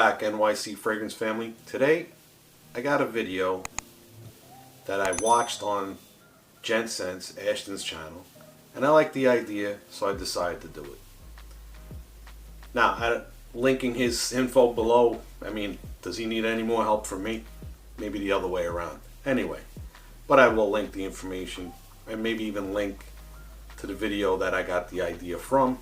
back, NYC Fragrance family. Today I got a video that I watched on Gents Scents, Ashton's channel, and I liked the idea, so I decided to do it. Now, linking his info below, I mean, does he need any more help from me? Maybe the other way around. Anyway, but I will link the information and maybe even link to the video that I got the idea from.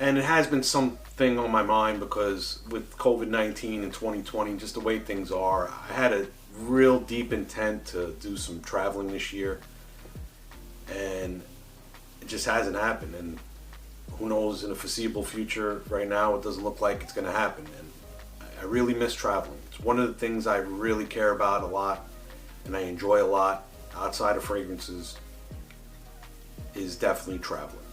And it has been something on my mind because with COVID-19 in 2020, just the way things are, I had a real deep intent to do some traveling this year, and it just hasn't happened. And who knows, in the foreseeable future, right now, it doesn't look like it's going to happen. And I really miss traveling. It's one of the things I really care about a lot, and I enjoy a lot outside of fragrances, is definitely traveling.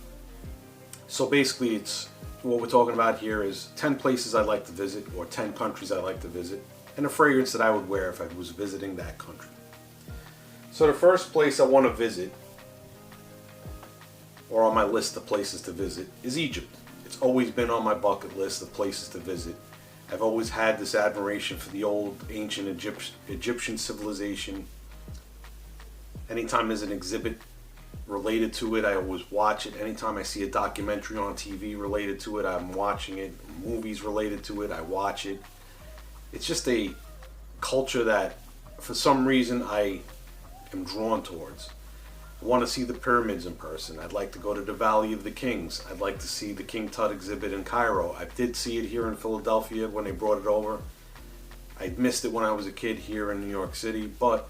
So basically, it's what we're talking about here is 10 places I'd like to visit, or 10 countries I'd like to visit, and a fragrance that I would wear if I was visiting that country. So the first place I want to visit, or on my list of places to visit, is Egypt. It's always been on my bucket list of places to visit. I've always had this admiration for the old ancient Egyptian civilization. Anytime there's an exhibit related to it, I always watch it. Anytime I see a documentary on TV related to it, I'm watching it. Movies related to it, I watch it. It's just a culture that for some reason I am drawn towards. I want to see the pyramids in person. I'd like to go to the Valley of the Kings. I'd like to see the King Tut exhibit in Cairo. I did see it here in Philadelphia when they brought it over. I missed it when I was a kid here in New York City, but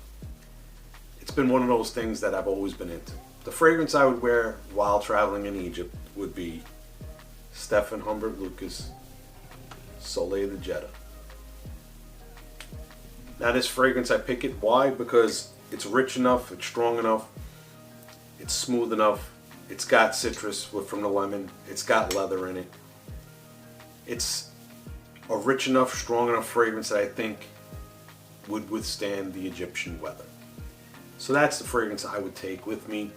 it's been one of those things that I've always been into. The fragrance I would wear while traveling in Egypt would be Stefan Humbert Lucas Soleil de Jeddah. Now this fragrance, I pick it. Why? Because it's rich enough, it's strong enough, it's smooth enough, it's got citrus from the lemon, it's got leather in it. It's a rich enough, strong enough fragrance that I think would withstand the Egyptian weather. So that's the fragrance I would take with me,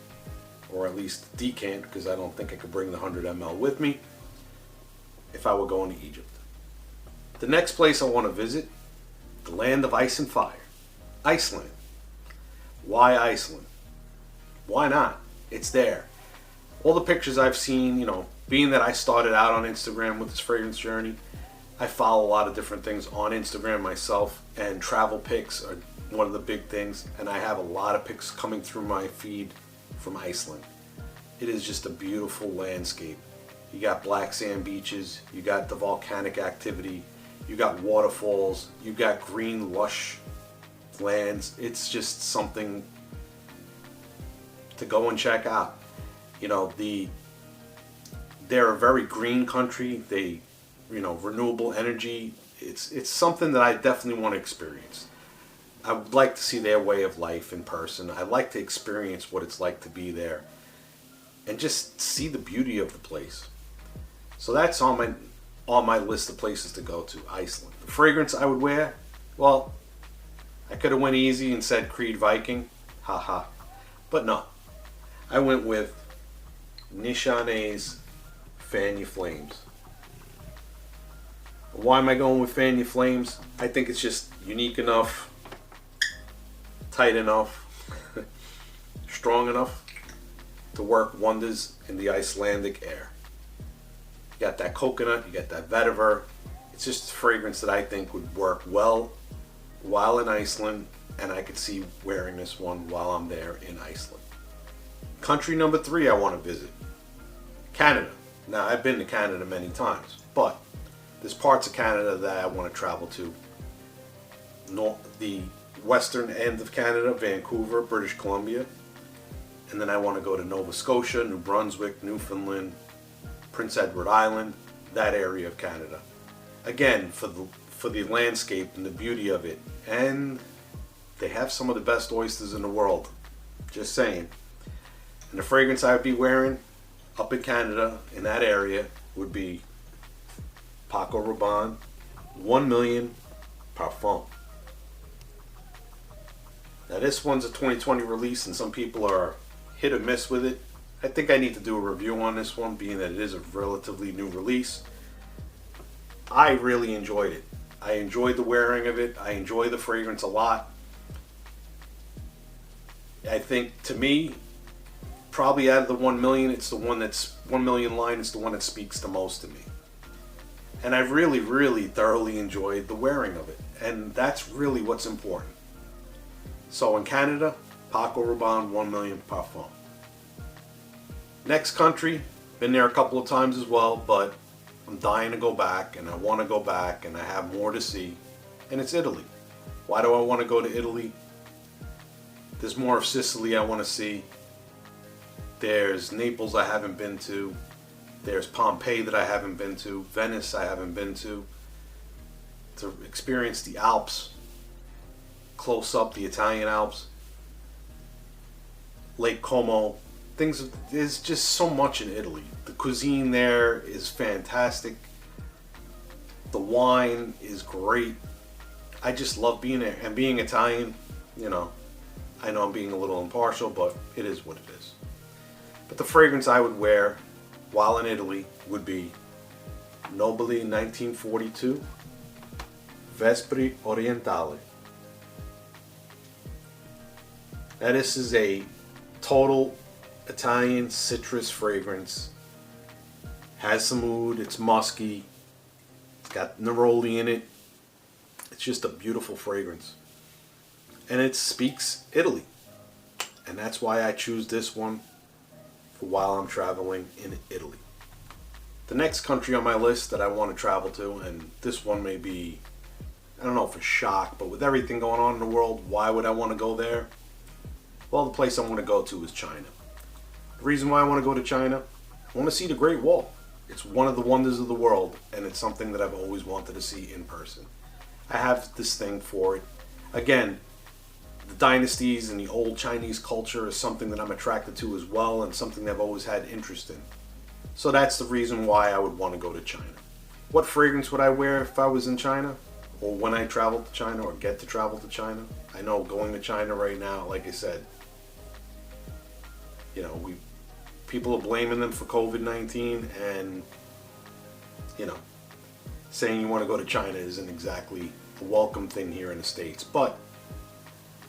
or at least decant, because I don't think I could bring the 100 ml with me if I were going to Egypt. The next place I want to visit, the land of ice and fire, Iceland. Why Iceland? Why not? It's there. All the pictures I've seen, being that I started out on Instagram with this fragrance journey, I follow a lot of different things on Instagram myself, and travel pics are one of the big things, and I have a lot of pics coming through my feed from Iceland. It is just a beautiful landscape. You got black sand beaches, you got the volcanic activity, you got waterfalls, you got green lush lands. It's just something to go and check out. They're a very green country. They, renewable energy. It's something that I definitely want to experience. I would like to see their way of life in person. I'd like to experience what it's like to be there and just see the beauty of the place. So that's on my list of places to go to, Iceland. The fragrance I would wear, well, I could have went easy and said Creed Viking, haha, but no. I went with Nishane's Fan You Flames. Why am I going with Fan You Flames? I think it's just unique enough, tight enough, strong enough to work wonders in the Icelandic air. You got that coconut, you got that vetiver. It's just a fragrance that I think would work well while in Iceland, and I could see wearing this one while I'm there in Iceland. Country number 3 I want to visit, Canada. Now, I've been to Canada many times, but there's parts of Canada that I want to travel to. The western end of Canada, Vancouver, British Columbia, and then I want to go to Nova Scotia, New Brunswick, Newfoundland, Prince Edward Island, that area of Canada. Again, for the landscape and the beauty of it, and they have some of the best oysters in the world. Just saying. And the fragrance I would be wearing up in Canada, in that area, would be Paco Rabanne 1 Million Parfum. Now this one's a 2020 release, and some people are hit or miss with it. I think I need to do a review on this one, being that it is a relatively new release. I really enjoyed it. I enjoyed the wearing of it. I enjoy the fragrance a lot. I think, to me, probably out of the 1 million, it's the one that's 1 million line. It's the one that speaks the most to me. And I really, really thoroughly enjoyed the wearing of it. And that's really what's important. So in Canada, Paco Rabanne 1 million Parfum. Next country, been there a couple of times as well, but I'm dying to go back, and I want to go back, and I have more to see. And it's Italy. Why do I want to go to Italy? There's more of Sicily I want to see. There's Naples I haven't been to. There's Pompeii that I haven't been to. Venice I haven't been to. To experience the Alps, close up, the Italian Alps, Lake Como. There's just so much in Italy. The cuisine there is fantastic. The wine is great. I just love being there. And being Italian, you know, I know I'm being a little impartial, but it is what it is. But the fragrance I would wear while in Italy would be Nobili 1942 Vespri Orientale. Now this is a total Italian citrus fragrance. Has some oud, it's musky, it's got neroli in it. It's just a beautiful fragrance. And it speaks Italy. And that's why I choose this one for while I'm traveling in Italy. The next country on my list that I want to travel to, and this one may be, I don't know if it's shock, but with everything going on in the world, why would I want to go there? Well, the place I want to go to is China. The reason why I want to go to China, I want to see the Great Wall. It's one of the wonders of the world, and it's something that I've always wanted to see in person. I have this thing for it. Again, the dynasties and the old Chinese culture is something that I'm attracted to as well, and something that I've always had interest in. So that's the reason why I would want to go to China. What fragrance would I wear if I was in China? Or when I travel to China, or get to travel to China? I know going to China right now, like I said, you know, people are blaming them for COVID-19, and, you know, saying you want to go to China isn't exactly a welcome thing here in the States. But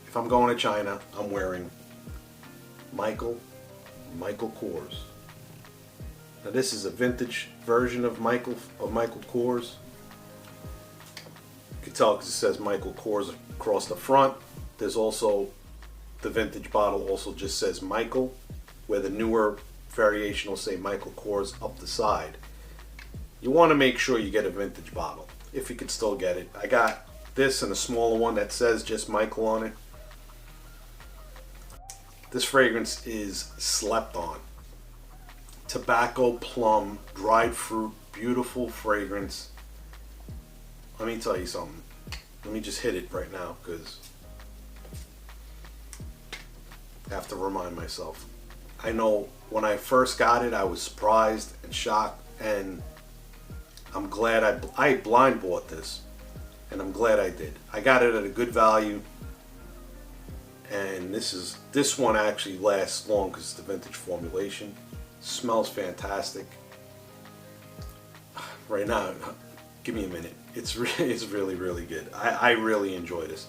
if I'm going to China, I'm wearing Michael Kors. Now this is a vintage version of Michael Kors. You can tell because it says Michael Kors across the front. There's also the vintage bottle also just says Michael, where the newer variation will say Michael Kors up the side. You want to make sure you get a vintage bottle if you can still get it. I got this and a smaller one that says just Michael on it. This fragrance is slept on. Tobacco, plum, dried fruit, beautiful fragrance. Let me tell you something. Let me just hit it right now because I have to remind myself. I know when I first got it, I was surprised and shocked, and I'm glad I blind bought this, and I'm glad I did. I got it at a good value, and this one actually lasts long because it's the vintage formulation. Smells fantastic. Right now, give me a minute. It's really, really good. I really enjoy this.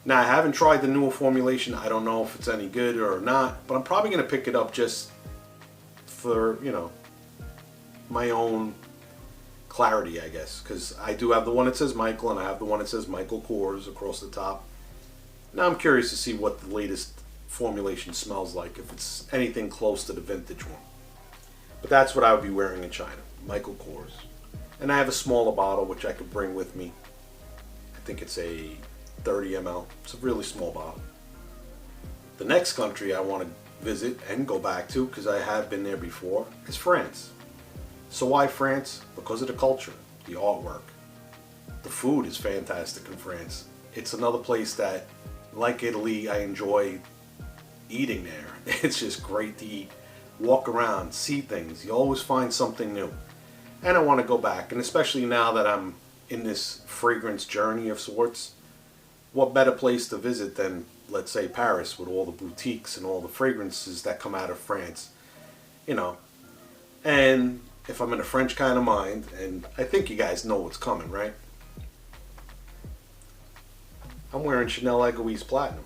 Now, I haven't tried the newer formulation. I don't know if it's any good or not, but I'm probably going to pick it up just for, you know, my own clarity, I guess. Because I do have the one that says Michael, and I have the one that says Michael Kors across the top. Now, I'm curious to see what the latest formulation smells like, if it's anything close to the vintage one. But that's what I would be wearing in China, Michael Kors. And I have a smaller bottle, which I could bring with me. I think it's a 30 ml. It's a really small bottle. The next country I want to visit and go back to, because I have been there before, is France. So why France? Because of the culture, the artwork. The food is fantastic in France. It's another place that, like Italy, I enjoy eating there. It's just great to eat. Walk around, see things. You always find something new. And I want to go back, and especially now that I'm in this fragrance journey of sorts, what better place to visit than, let's say, Paris, with all the boutiques and all the fragrances that come out of France, you know. And if I'm in a French kind of mind, and I think you guys know what's coming, right? I'm wearing Chanel Egoise Platinum.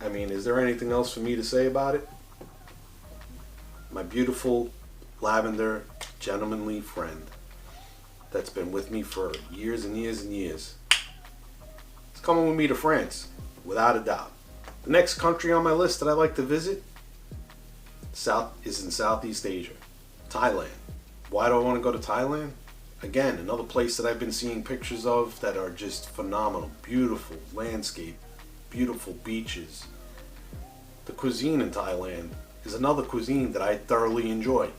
I mean, is there anything else for me to say about it? My beautiful lavender gentlemanly friend that's been with me for years and years and years. It's coming with me to France, without a doubt. The next country on my list that I like to visit is in Southeast Asia, Thailand. Why do I want to go to Thailand? Again, another place that I've been seeing pictures of that are just phenomenal. Beautiful landscape, beautiful beaches. The cuisine in Thailand is another cuisine that I thoroughly enjoy.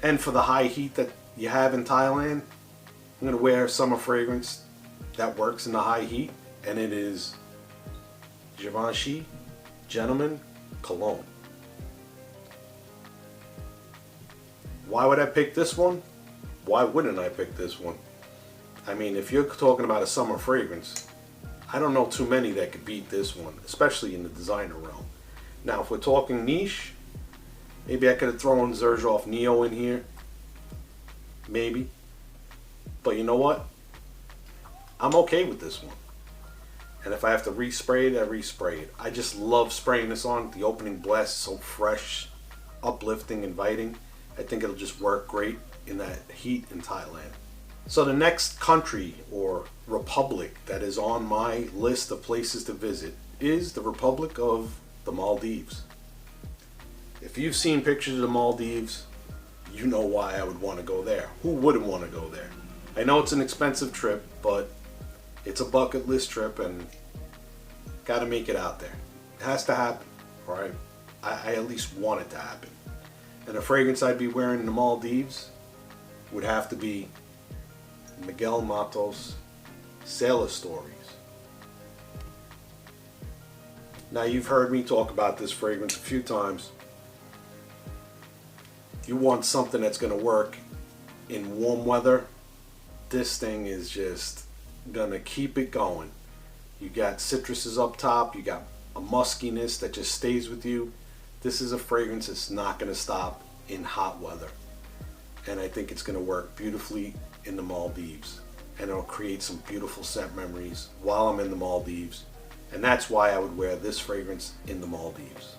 And for the high heat that you have in Thailand, I'm going to wear a summer fragrance that works in the high heat, and it is Givenchy Gentleman Cologne. Why would I pick this one? Why wouldn't I pick this one? I mean, if you're talking about a summer fragrance, I don't know too many that could beat this one, especially in the designer realm. Now, if we're talking niche, maybe I could have thrown Xerjoff Neo in here. Maybe. But you know what? I'm okay with this one. And if I have to respray it, I respray it. I just love spraying this on. The opening blast is so fresh, uplifting, inviting. I think it'll just work great in that heat in Thailand. So the next country or republic that is on my list of places to visit is the Republic of the Maldives. If you've seen pictures of the Maldives, you know why I would want to go there. Who wouldn't want to go there? I know it's an expensive trip, but it's a bucket list trip and got to make it out there. It has to happen, all right? I at least want it to happen. And the fragrance I'd be wearing in the Maldives would have to be Miguel Matos Sailor Stories. Now, you've heard me talk about this fragrance a few times. You want something that's going to work in warm weather, this thing is just going to keep it going. You got citruses up top, you got a muskiness that just stays with you. This is a fragrance that's not going to stop in hot weather. And I think it's going to work beautifully in the Maldives. And it'll create some beautiful scent memories while I'm in the Maldives. And that's why I would wear this fragrance in the Maldives.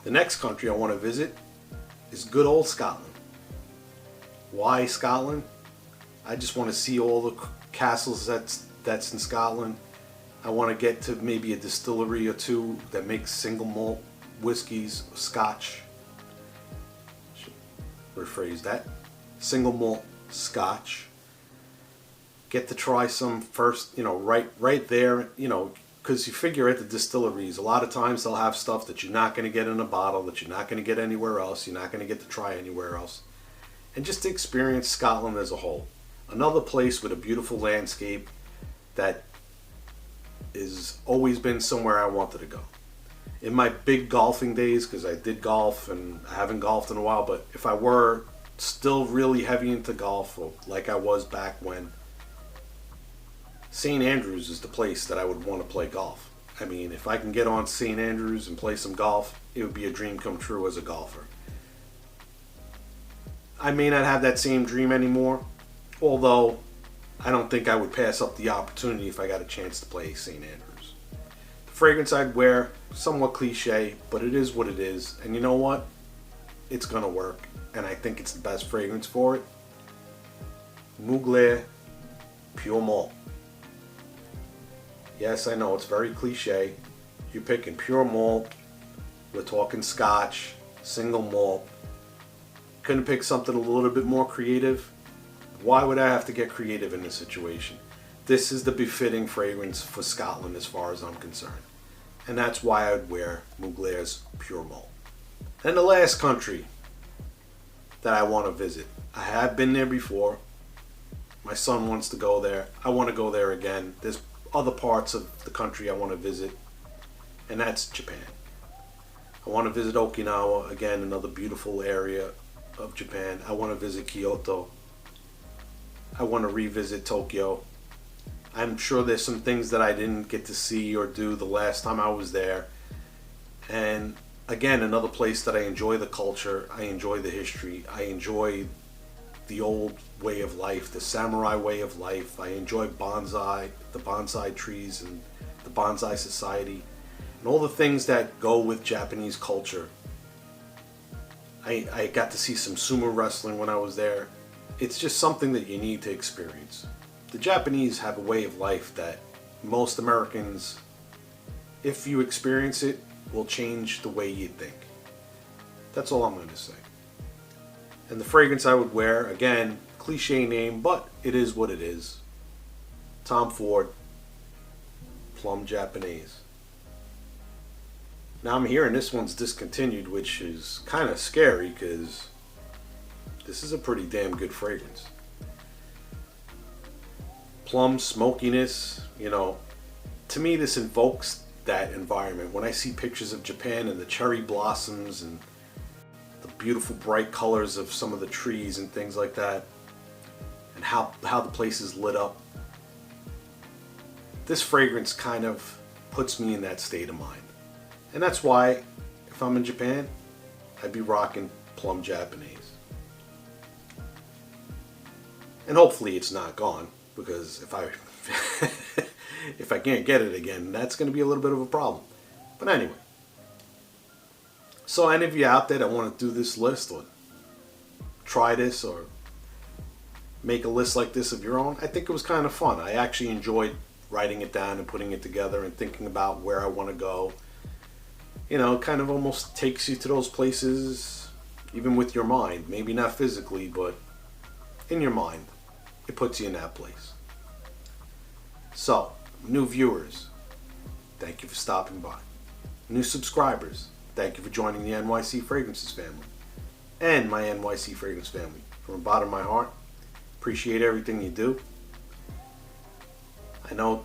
The next country I want to visit is good old Scotland. Why Scotland? I just want to see all the castles that's in Scotland. I want to get to maybe a distillery or two that makes single malt whiskeys, scotch. Should rephrase that. Single malt scotch. Get to try some first, right there, because you figure at the distilleries, a lot of times they'll have stuff that you're not going to get in a bottle, that you're not going to get anywhere else, you're not going to get to try anywhere else. And just to experience Scotland as a whole. Another place with a beautiful landscape that has always been somewhere I wanted to go. In my big golfing days, because I did golf and I haven't golfed in a while, but if I were still really heavy into golf, like I was back when, St. Andrews is the place that I would want to play golf. I mean, if I can get on St. Andrews and play some golf, it would be a dream come true as a golfer. I may not have that same dream anymore, although I don't think I would pass up the opportunity if I got a chance to play St. Andrews. The fragrance I'd wear, somewhat cliche, but it is what it is. And you know what? It's going to work. And I think it's the best fragrance for it. Mugler Pure Malt. Yes, I know, it's very cliche. You're picking pure malt. We're talking scotch, single malt. Couldn't pick something a little bit more creative? Why would I have to get creative in this situation? This is the befitting fragrance for Scotland as far as I'm concerned. And that's why I would wear Mugler's Pure Malt. And the last country that I want to visit. I have been there before. My son wants to go there. I want to go there again. There's other parts of the country I want to visit, and that's Japan. I want to visit Okinawa, again, another beautiful area of Japan. I want to visit Kyoto. I want to revisit Tokyo. I'm sure there's some things that I didn't get to see or do the last time I was there, and again, another place that I enjoy the culture, I enjoy the history, I enjoy the old way of life, the samurai way of life. I enjoy bonsai, the bonsai trees and the bonsai society, and all the things that go with Japanese culture. I got to see some sumo wrestling when I was there. It's just something that you need to experience. The Japanese have a way of life that most Americans, if you experience it, will change the way you think. That's all I'm going to say. And the fragrance I would wear, again, cliche name, but it is what it is. Tom Ford, Plum Japanese. Now I'm hearing this one's discontinued, which is kind of scary because this is a pretty damn good fragrance. Plum smokiness, to me this invokes that environment. When I see pictures of Japan and the cherry blossoms and the beautiful bright colors of some of the trees and things like that, and how the place is lit up, this fragrance kind of puts me in that state of mind. And that's why, if I'm in Japan, I'd be rocking Plum Japanese. And hopefully it's not gone, because if I can't get it again, that's going to be a little bit of a problem. But anyway. So any of you out there that want to do this list or try this or make a list like this of your own, I think it was kind of fun. I actually enjoyed writing it down and putting it together and thinking about where I want to go. It kind of almost takes you to those places, even with your mind. Maybe not physically, but in your mind. It puts you in that place. So, new viewers, thank you for stopping by. New subscribers, thank you for joining the NYC Fragrances family. And my NYC Fragrance family. From the bottom of my heart, appreciate everything you do. I know,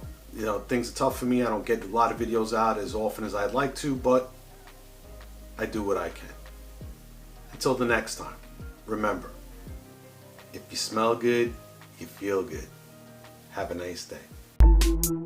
things are tough for me. I don't get a lot of videos out as often as I'd like to, but I do what I can. Until the next time, remember, if you smell good, you feel good. Have a nice day.